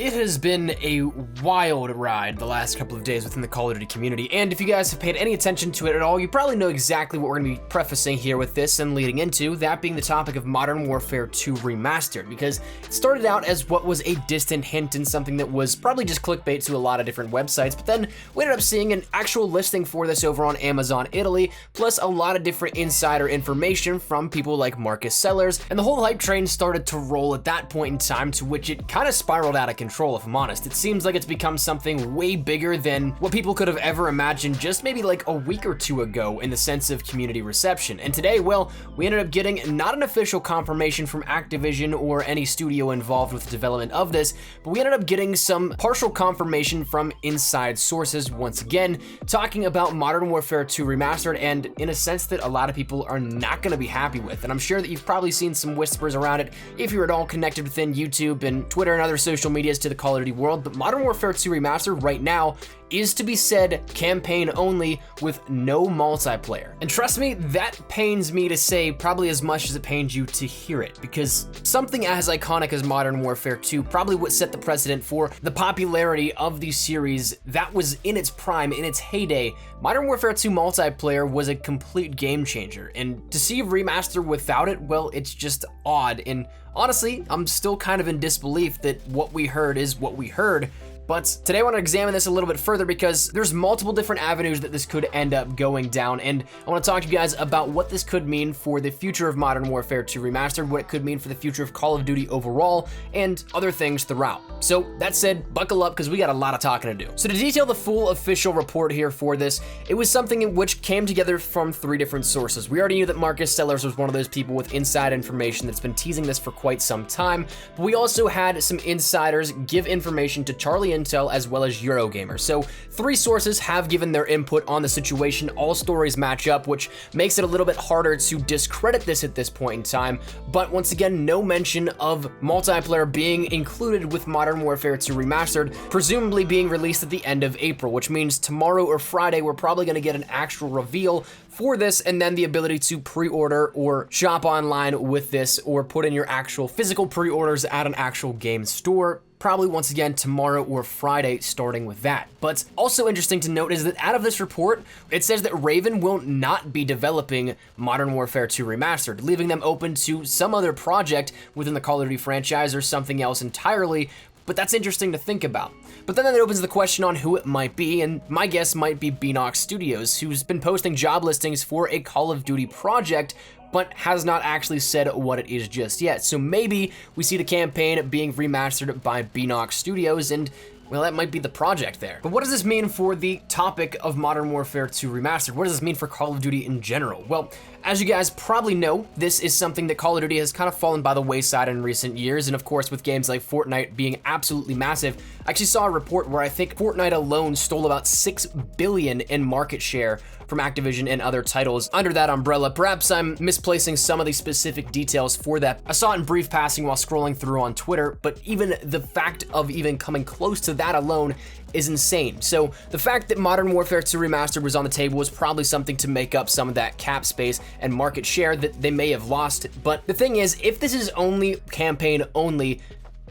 It has been a wild ride the last couple of days within the Call of Duty community, and if you guys have paid any attention to it at all, you probably know exactly what we're going to be prefacing here with this and leading into, that being the topic of Modern Warfare 2 Remastered, because it started out as what was a distant hint and something that was probably just clickbait to a lot of different websites, but then we ended up seeing an actual listing for this over on Amazon Italy, plus a lot of different insider information from people like Marcus Sellers, and the whole hype train started to roll at that point in time, to which it kind of spiraled out of control, if I'm honest. It seems like it's become something way bigger than what people could have ever imagined just maybe like a week or two ago in the sense of community reception. And today, well, we ended up getting not an official confirmation from Activision or any studio involved with the development of this, but we ended up getting some partial confirmation from inside sources once again, talking about Modern Warfare 2 Remastered, and in a sense that a lot of people are not going to be happy with. And I'm sure that you've probably seen some whispers around it if you're at all connected within YouTube and Twitter and other social medias to the Call of Duty world, but Modern Warfare 2 Remastered right now is, to be said, campaign only with no multiplayer. And trust me, that pains me to say probably as much as it pains you to hear it, because something as iconic as Modern Warfare 2 probably would set the precedent for the popularity of the series that was in its prime, in its heyday. Modern Warfare 2 multiplayer was a complete game changer, and to see a remaster without it, well, it's just odd. And honestly, I'm still kind of in disbelief that what we heard is what we heard. But today I want to examine this a little bit further, because there's multiple different avenues that this could end up going down, and I want to talk to you guys about what this could mean for the future of Modern Warfare 2 Remastered, what it could mean for the future of Call of Duty overall, and other things throughout. So that said, buckle up, because we got a lot of talking to do. So to detail the full official report here for this, it was something in which came together from 3 different sources. We already knew that Marcus Sellers was one of those people with inside information that's been teasing this for quite some time, but we also had some insiders give information to Charlie Intel as well as Eurogamer. So 3 sources have given their input on the situation. All stories match up, which makes it a little bit harder to discredit this at this point in time. But once again, no mention of multiplayer being included with Modern Warfare 2 Remastered, presumably being released at the end of April, which means tomorrow or Friday we're probably going to get an actual reveal for this, and then the ability to pre-order or shop online with this, or put in your actual physical pre-orders at an actual game store. Probably once again tomorrow or Friday, starting with that. But also interesting to note is that out of this report, it says that Raven will not be developing Modern Warfare 2 Remastered, leaving them open to some other project within the Call of Duty franchise or something else entirely. But that's interesting to think about. But then that opens the question on who it might be, and my guess might be Beenox Studios, who's been posting job listings for a Call of Duty project, but has not actually said what it is just yet. So maybe we see the campaign being remastered by Beenox Studios, and well, that might be the project there. But what does this mean for the topic of Modern Warfare 2 Remastered? What does this mean for Call of Duty in general? Well, as you guys probably know, this is something that Call of Duty has kind of fallen by the wayside in recent years, and of course with games like Fortnite being absolutely massive. I actually saw a report where I think Fortnite alone stole about 6 billion in market share from Activision and other titles under that umbrella. Perhaps I'm misplacing some of the specific details for that. I saw it in brief passing while scrolling through on Twitter, but even the fact of even coming close to that alone is insane. So the fact that Modern Warfare 2 Remastered was on the table was probably something to make up some of that cap space and market share that they may have lost. But the thing is, if this is only campaign only,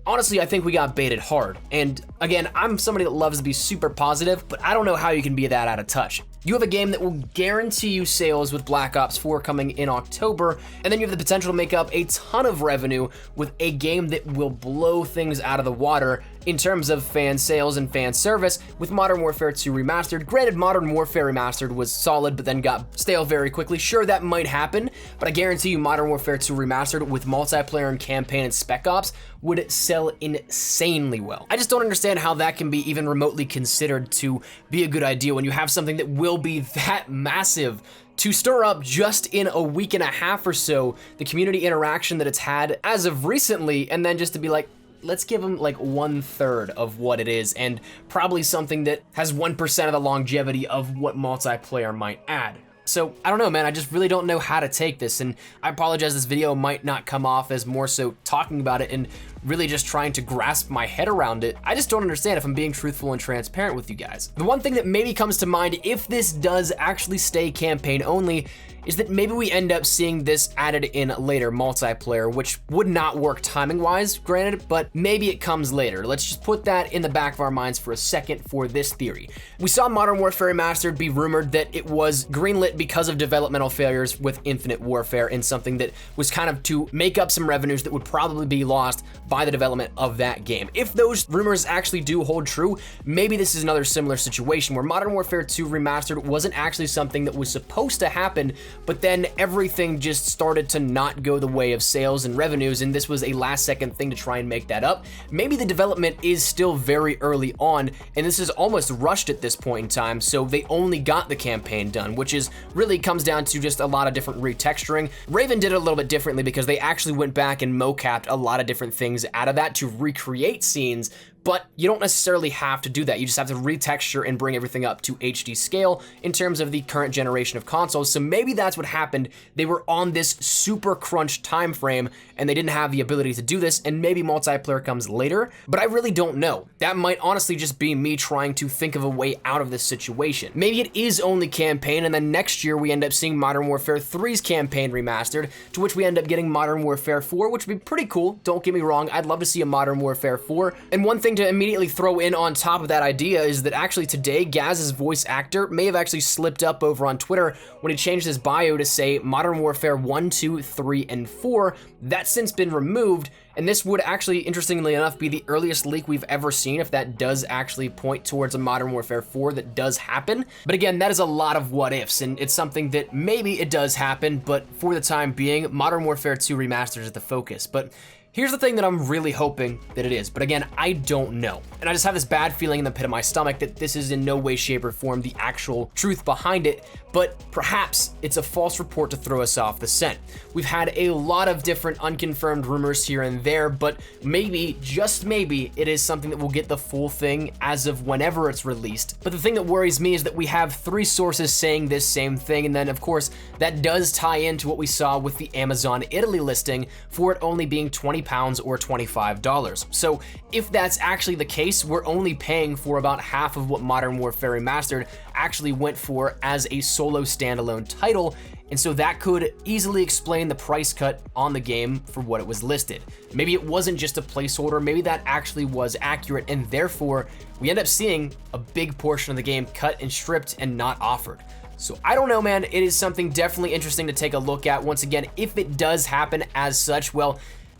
honestly, I think we got baited hard. And again, I'm somebody that loves to be super positive, but I don't know how you can be that out of touch. You have a game that will guarantee you sales with Black Ops 4 coming in October, and then you have the potential to make up a ton of revenue with a game that will blow things out of the water in terms of fan sales and fan service with Modern Warfare 2 Remastered. Granted, Modern Warfare Remastered was solid, but then got stale very quickly. Sure, that might happen, but I guarantee you Modern Warfare 2 Remastered with multiplayer and campaign and Spec Ops would sell insanely well. I just don't understand how that can be even remotely considered to be a good idea when you have something that will be that massive to stir up just in a week and a half or so the community interaction that it's had as of recently, and then just to be like, let's give them like 1/3 of what it is, and probably something that has 1% of the longevity of what multiplayer might add. So I don't know, man, I just really don't know how to take this, and I apologize, this video might not come off as more so talking about it and really just trying to grasp my head around it. I just don't understand, if I'm being truthful and transparent with you guys. The one thing that maybe comes to mind if this does actually stay campaign only is that maybe we end up seeing this added in later multiplayer, which would not work timing-wise, granted, but maybe it comes later. Let's just put that in the back of our minds for a second for this theory. We saw Modern Warfare Remastered be rumored that it was greenlit because of developmental failures with Infinite Warfare in something that was kind of to make up some revenues that would probably be lost by the development of that game. If those rumors actually do hold true, maybe this is another similar situation where Modern Warfare 2 Remastered wasn't actually something that was supposed to happen, but then everything just started to not go the way of sales and revenues, and this was a last-second thing to try and make that up. Maybe the development is still very early on, and this is almost rushed at this point in time, so they only got the campaign done, which is really comes down to just a lot of different retexturing. Raven did it a little bit differently because they actually went back and mocapped a lot of different things out of that to recreate scenes, but you don't necessarily have to do that. You just have to retexture and bring everything up to HD scale in terms of the current generation of consoles. So maybe that's what happened. They were on this super crunch time frame and they didn't have the ability to do this, and maybe multiplayer comes later, but I really don't know. That might honestly just be me trying to think of a way out of this situation. Maybe it is only campaign, and then next year we end up seeing Modern Warfare 3's campaign remastered, to which we end up getting Modern Warfare 4, which would be pretty cool. Don't get me wrong, I'd love to see a Modern Warfare 4. And one thing to immediately throw in on top of that idea is that actually today, Gaz's voice actor may have actually slipped up over on Twitter when he changed his bio to say Modern Warfare 1, 2, 3, and 4. That's since been removed, and this would actually, interestingly enough, be the earliest leak we've ever seen if that does actually point towards a Modern Warfare 4 that does happen. But again, that is a lot of what ifs, and it's something that maybe it does happen, but for the time being, Modern Warfare 2 Remastered is the focus. But here's the thing that I'm really hoping that it is, but again, I don't know. And I just have this bad feeling in the pit of my stomach that this is in no way, shape, or form the actual truth behind it, but perhaps it's a false report to throw us off the scent. We've had a lot of different unconfirmed rumors here and there, but maybe, just maybe, it is something that will get the full thing as of whenever it's released. But the thing that worries me is that we have 3 sources saying this same thing, and then of course, that does tie into what we saw with the Amazon Italy listing for it only being £20 or $25. So if that's actually the case, we're only paying for about half of what Modern Warfare Remastered actually went for as a solo standalone title, and so that could easily explain the price cut on the game for what it was listed. Maybe it wasn't just a placeholder, maybe that actually was accurate, and therefore we end up seeing a big portion of the game cut and stripped and not offered. So I don't know, man. It is something definitely interesting to take a look at. Once again, if it does happen as such, well,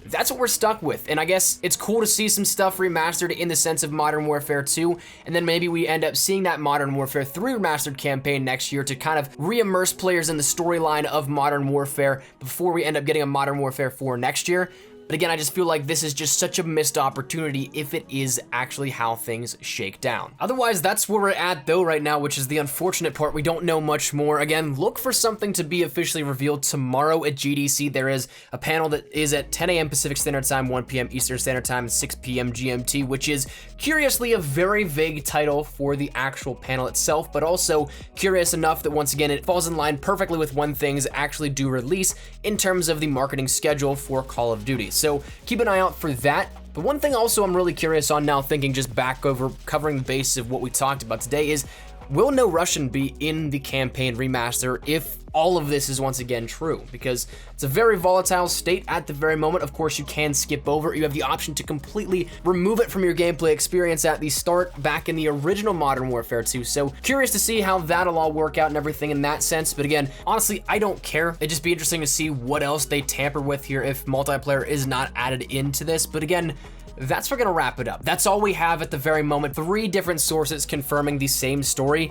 that's what we're stuck with. And I guess it's cool to see some stuff remastered in the sense of Modern Warfare 2, and then maybe we end up seeing that Modern Warfare 3 remastered campaign next year to kind of re-immerse players in the storyline of Modern Warfare before we end up getting a Modern Warfare 4 next year. But again, I just feel like this is just such a missed opportunity if it is actually how things shake down. Otherwise, that's where we're at though right now, which is the unfortunate part. We don't know much more. Again, look for something to be officially revealed tomorrow at GDC. There is a panel that is at 10 a.m. Pacific Standard Time, 1 p.m. Eastern Standard Time, and 6 p.m. GMT, which is curiously a very vague title for the actual panel itself, but also curious enough that once again, it falls in line perfectly with when things actually do release in terms of the marketing schedule for Call of Duty. So keep an eye out for that. But one thing also I'm really curious on now, thinking just back over covering the basis of what we talked about today, is will No Russian be in the campaign remaster if all of this is once again true? Because it's a very volatile state at the very moment. Of course, you can skip over it. You have the option to completely remove it from your gameplay experience at the start back in the original Modern Warfare 2. So curious to see how that'll all work out and everything in that sense. But again, honestly, I don't care. It'd just be interesting to see what else they tamper with here if multiplayer is not added into this. But again, that's where we're gonna wrap it up. That's all we have at the very moment. 3 different sources confirming the same story.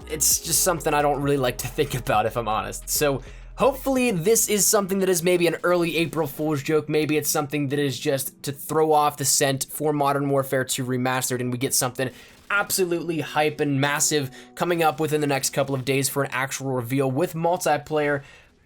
It's just something I don't really like to think about, if I'm honest. So hopefully this is something that is maybe an early April Fool's joke. Maybe it's something that is just to throw off the scent for Modern Warfare 2 Remastered, and we get something absolutely hype and massive coming up within the next couple of days for an actual reveal with multiplayer.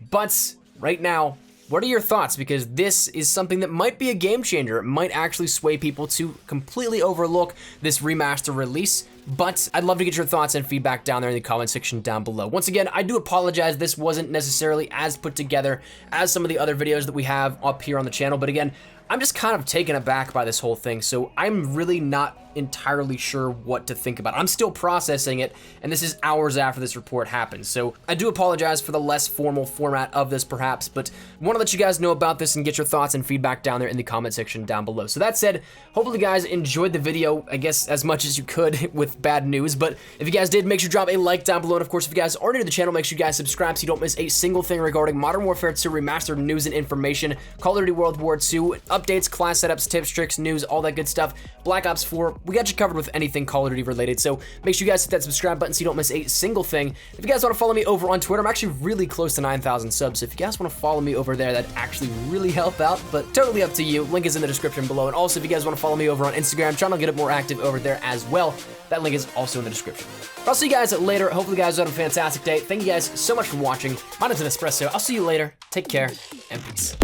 But right now, what are your thoughts? Because this is something that might be a game changer. It might actually sway people to completely overlook this remaster release. But I'd love to get your thoughts and feedback down there in the comment section down below. Once again, I do apologize. This wasn't necessarily as put together as some of the other videos that we have up here on the channel. But again, I'm just kind of taken aback by this whole thing, so I'm really not entirely sure what to think about. I'm still processing it, and this is hours after this report happened, so I do apologize for the less formal format of this perhaps, but I want to let you guys know about this and get your thoughts and feedback down there in the comment section down below. So that said, hopefully you guys enjoyed the video, I guess as much as you could with bad news, but if you guys did, make sure to drop a like down below, and of course if you guys are new to the channel, make sure you guys subscribe so you don't miss a single thing regarding Modern Warfare 2 Remastered news and information, Call of Duty World War II, updates, class setups, tips, tricks, news, all that good stuff. Black Ops 4, we got you covered with anything Call of Duty related, so make sure you guys hit that subscribe button so you don't miss a single thing. If you guys want to follow me over on Twitter, I'm actually really close to 9,000 subs, so if you guys want to follow me over there, that'd actually really help out, but totally up to you. Link is in the description below, and also if you guys want to follow me over on Instagram, I'm trying to get it more active over there as well. That link is also in the description. I'll see you guys later. Hopefully you guys have a fantastic day. Thank you guys so much for watching. My name's Espresso. I'll see you later. Take care, and peace.